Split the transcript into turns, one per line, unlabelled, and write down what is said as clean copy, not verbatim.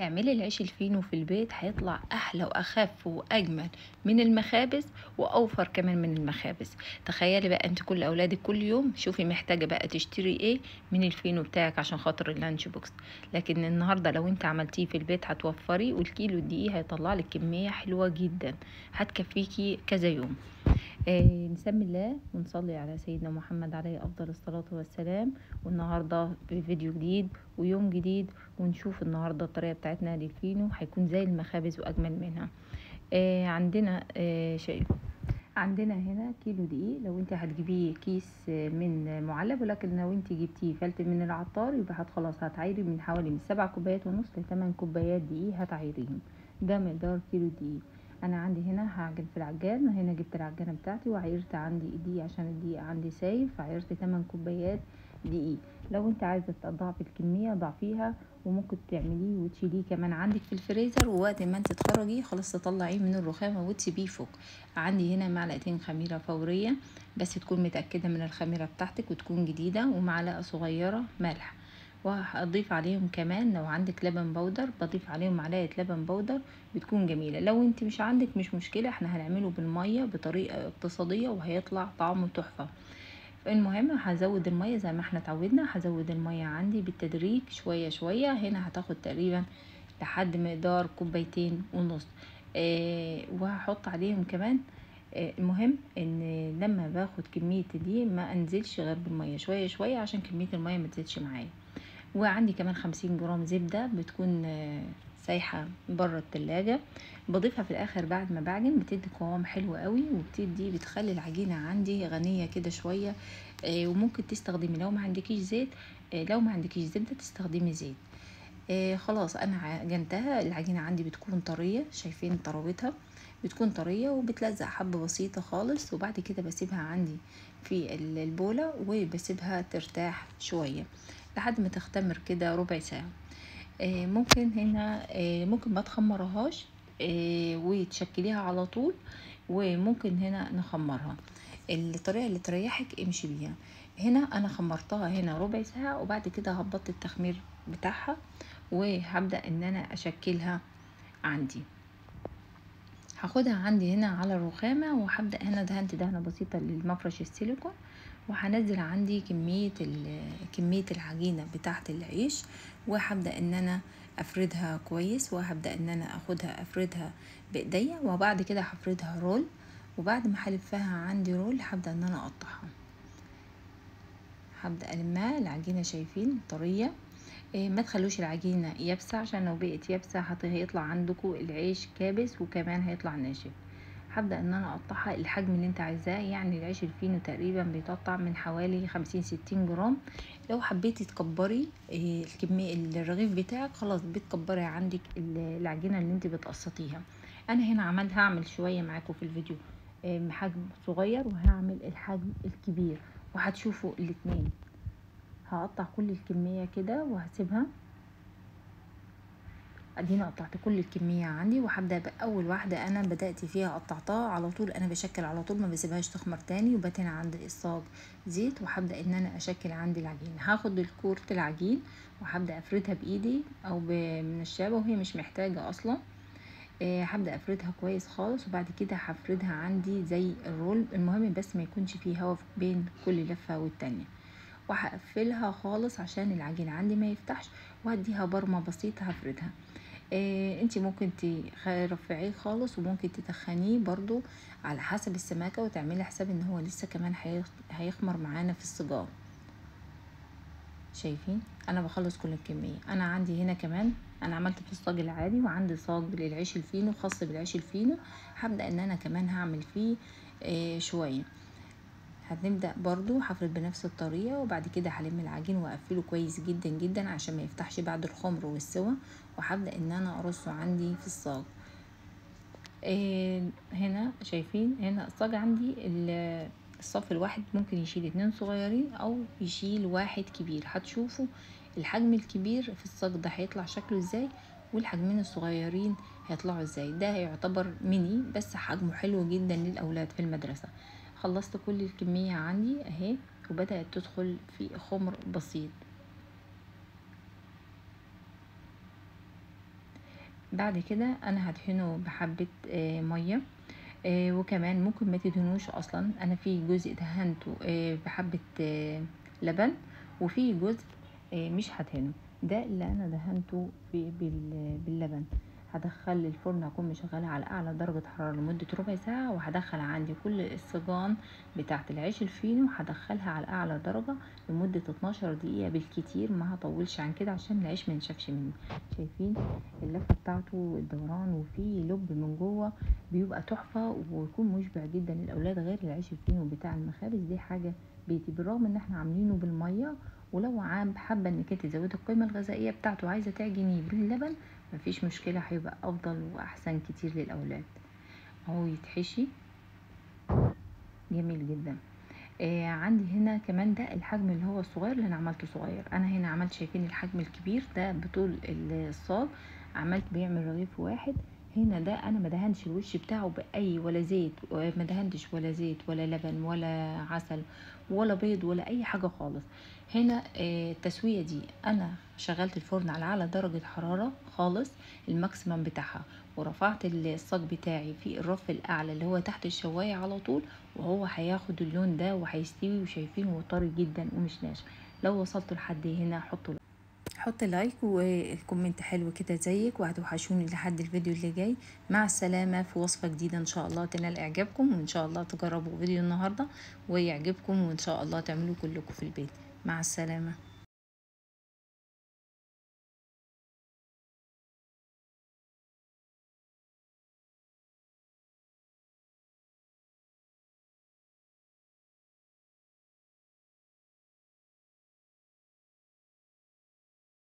اعملي العيش الفينو في البيت، هيطلع احلى واخف واجمل من المخابز واوفر كمان من المخابز. تخيلي بقى انت كل اولادك كل يوم شوفي محتاجه بقى تشتري ايه من الفينو بتاعك عشان خاطر اللانش بوكس. لكن النهارده لو انت عملتيه في البيت هتوفري، والكيلو الدقيق هيطلع لك كميه حلوه جدا هتكفيكي كذا يوم. نسمي الله ونصلي على سيدنا محمد عليه أفضل الصلاة والسلام. والنهاردة بفيديو جديد ويوم جديد، ونشوف النهاردة الطريقة بتاعتنا للفينو هيكون زي المخابز وأجمل منها. عندنا عندنا هنا كيلو دقيق. لو انت هتجيبيه كيس من معلب، ولكن لو انت جبتيه فلت من العطار يبقى خلاص هتعيري من حوالي من 7 كوبايات ونص ل8 كوبايات دقيق هتعيريهم. ده مقدار كيلو دقيق. انا عندي هنا هعجن في العجان، هنا جبت العجانه بتاعتي وعيرت عندي الدقيق عشان الدقيق عندي سايب، فعيرت 8 كوبايات دقيق. لو انت عايزه تضاعفي الكميه ضعفيها، وممكن تعمليه وتشيليه كمان عندك في الفريزر، ووقت ما انت تخرجيه خلاص تطلعيه من الرخامه وتسيبيه فوق. عندي هنا معلقتين خميره فوريه، بس تكون متاكده من الخميره بتاعتك وتكون جديده، ومعلقه صغيره ملح. وهضيف عليهم كمان لو عندك لبن بودر، بضيف عليهم معلقه لبن بودر بتكون جميله. لو انت مش عندك مش مشكله، احنا هنعمله بالميه بطريقه اقتصاديه وهيطلع طعمه تحفه. المهم هزود الميه زي ما احنا اتعودنا، هزود الميه عندي بالتدريج شويه شويه. هنا هتاخد تقريبا لحد مقدار كوبايتين ونص. وهحط عليهم كمان. المهم ان لما باخد كميه دي ما انزلش غير بالميه شويه شويه عشان كميه الميه ما تزيدش معايا. وعندي كمان 50 جرام زبدة بتكون سايحة بره التلاجة، بضيفها في الاخر بعد ما بعجن، بتدي قوام حلو قوي، بتخلي العجينة عندي غنية كده شوية. وممكن تستخدمي لو ما عندكيش زيت، لو ما عندكيش زبدة تستخدمي زيت. خلاص انا عجنتها، العجينة عندي بتكون طرية، شايفين طراوتها بتكون طرية وبتلزق حبة بسيطة خالص. وبعد كده بسيبها عندي في البولة وبسيبها ترتاح شوية لحد ما تختمر كده ربع ساعة. ممكن هنا ممكن ما تخمرهاش وتشكليها على طول، وممكن هنا نخمرها. الطريقة اللي تريحك امشي بيها. هنا انا خمرتها هنا ربع ساعة، وبعد كده هبطت التخمير بتاعها وهبدأ ان انا اشكلها عندي. هاخدها عندي هنا على الرخامة، وهبدأ هنا دهنت دهنة بسيطة للمفرش السيليكون، وهنزل عندي كمية العجينة بتاعة العيش، وهبدأ ان انا افردها كويس، وهبدأ ان انا اخدها افردها بايديا، وبعد كده هفردها رول. وبعد ما هلفها عندي رول هبدأ ان انا اقطعها، هبدأ المها العجينة شايفين طرية. ما تخلوش العجينة يابسة، عشان لو بقت يابسة هيطلع عندكم العيش كابس وكمان هيطلع ناشف. هبدأ ان انا اقطعها الحجم اللي انت عايزاه. يعني العيش الفينو تقريبا بيتقطع من حوالي 50-60 جرام. لو حبيتي تكبري الكمية الرغيف بتاعك خلاص بتكبري عندك العجينة اللي انت بتقسطيها. انا هنا هعمل شوية معاكم في الفيديو حجم صغير، وهعمل الحجم الكبير، وهتشوفوا الاتنين. هقطع كل الكمية كده وهسيبها. ادينا قطعت كل الكمية عندي، وهبدأ بأول واحدة انا بدأت فيها قطعتها على طول. انا بشكل على طول، ما بسيبهاش تخمر تاني، وبتن عند الصاج زيت، وهبدأ ان انا اشكل عندي العجين. هاخد الكورة العجين وهبدأ افردها بايدي او بمنشابة، وهي مش محتاجة اصلا. هبدأ افردها كويس خالص، وبعد كده هفردها عندي زي الرول. المهم بس ما يكونش فيه هوا بين كل لفة والتانية، وهقفلها خالص عشان العجين عندي ما يفتحش، وهديها برمة بسيطة هفردها. انتي ممكن ترفعيه خالص، وممكن تتخنيه برضو على حسب السماكة، وتعملي حساب ان هو لسه كمان هيخمر معانا في الصجار. شايفين انا بخلص كل الكمية. انا عندي هنا كمان انا عملت في الصاج العادي، وعندي صاج للعيش الفينو خاص بالعيش الفينو، هبدأ ان انا كمان هعمل فيه شوية. هنبدأ برضو هفرد بنفس الطريقة، وبعد كده هلم العجين واقفله كويس جدا جدا عشان ما يفتحش بعد الخمر والسوا، وهبدأ ان انا ارصه عندي في الصاج. هنا شايفين هنا الصاج عندي الصف الواحد ممكن يشيل 2 صغيرين او يشيل واحد كبير. هتشوفوا الحجم الكبير في الصاج ده هيطلع شكله ازاي، والحجمين الصغيرين هيطلعوا ازاي. ده هيعتبر ميني بس حجمه حلو جدا للاولاد في المدرسة. خلصت كل الكمية عندي اهي، وبدأت تدخل في خمر بسيط. بعد كده انا هدهنه بحبة مية. وكمان ممكن ما تدهنوش اصلا. انا في جزء دهنته بحبة لبن، وفي جزء مش هدهنه. ده اللي انا دهنته باللبن. هدخل الفرن، هكون مشغلها على اعلى درجة حرارة لمدة ربع ساعة، وهدخل عندي كل الصجان بتاعة العيش الفينو هدخلها على اعلى درجة لمدة 12 دقيقة بالكتير، ما هطولش عن كده عشان العيش ما ينشفش مني. شايفين اللفة بتاعته الدوران وفيه لب من جوه، بيبقى تحفة ويكون مشبع جدا للأولاد، غير العيش الفينو بتاع المخابز. دي حاجة بيتي، بالرغم ان احنا عاملينه بالمية. ولو عام حابة انك انت تزودي القيمة الغذائية بتاعته، عايزة تعجنيه باللبن، مفيش مشكلة، هيبقى افضل واحسن كتير للأولاد. اهو يتحشي جميل جدا. عندي هنا كمان ده الحجم اللي هو الصغير اللي انا عملته صغير. انا هنا عملت، شايفين الحجم الكبير ده بطول الصاج، عملت بيعمل رغيف واحد. هنا ده انا ما دهنش الوش بتاعه باي ولا زيت، ما دهنتش ولا زيت ولا لبن ولا عسل ولا بيض ولا اي حاجه خالص. هنا التسويه دي انا شغلت الفرن على اعلى درجه حراره خالص، الماكسيمم بتاعها، ورفعت الصاج بتاعي في الرف الاعلى اللي هو تحت الشوايه على طول، وهو هياخد اللون ده وهيستوي. وشايفينه هو طري جدا ومش ناشف. لو وصلتوا لحد هنا حط لايك وكومنت حلو كده زيك، وهتوحشوني لحد الفيديو اللي جاي. مع السلامة في وصفة جديدة ان شاء الله تنال اعجابكم، وان شاء الله تجربوا فيديو النهاردة ويعجبكم، وان شاء الله تعملوه كلكم في البيت. مع السلامة.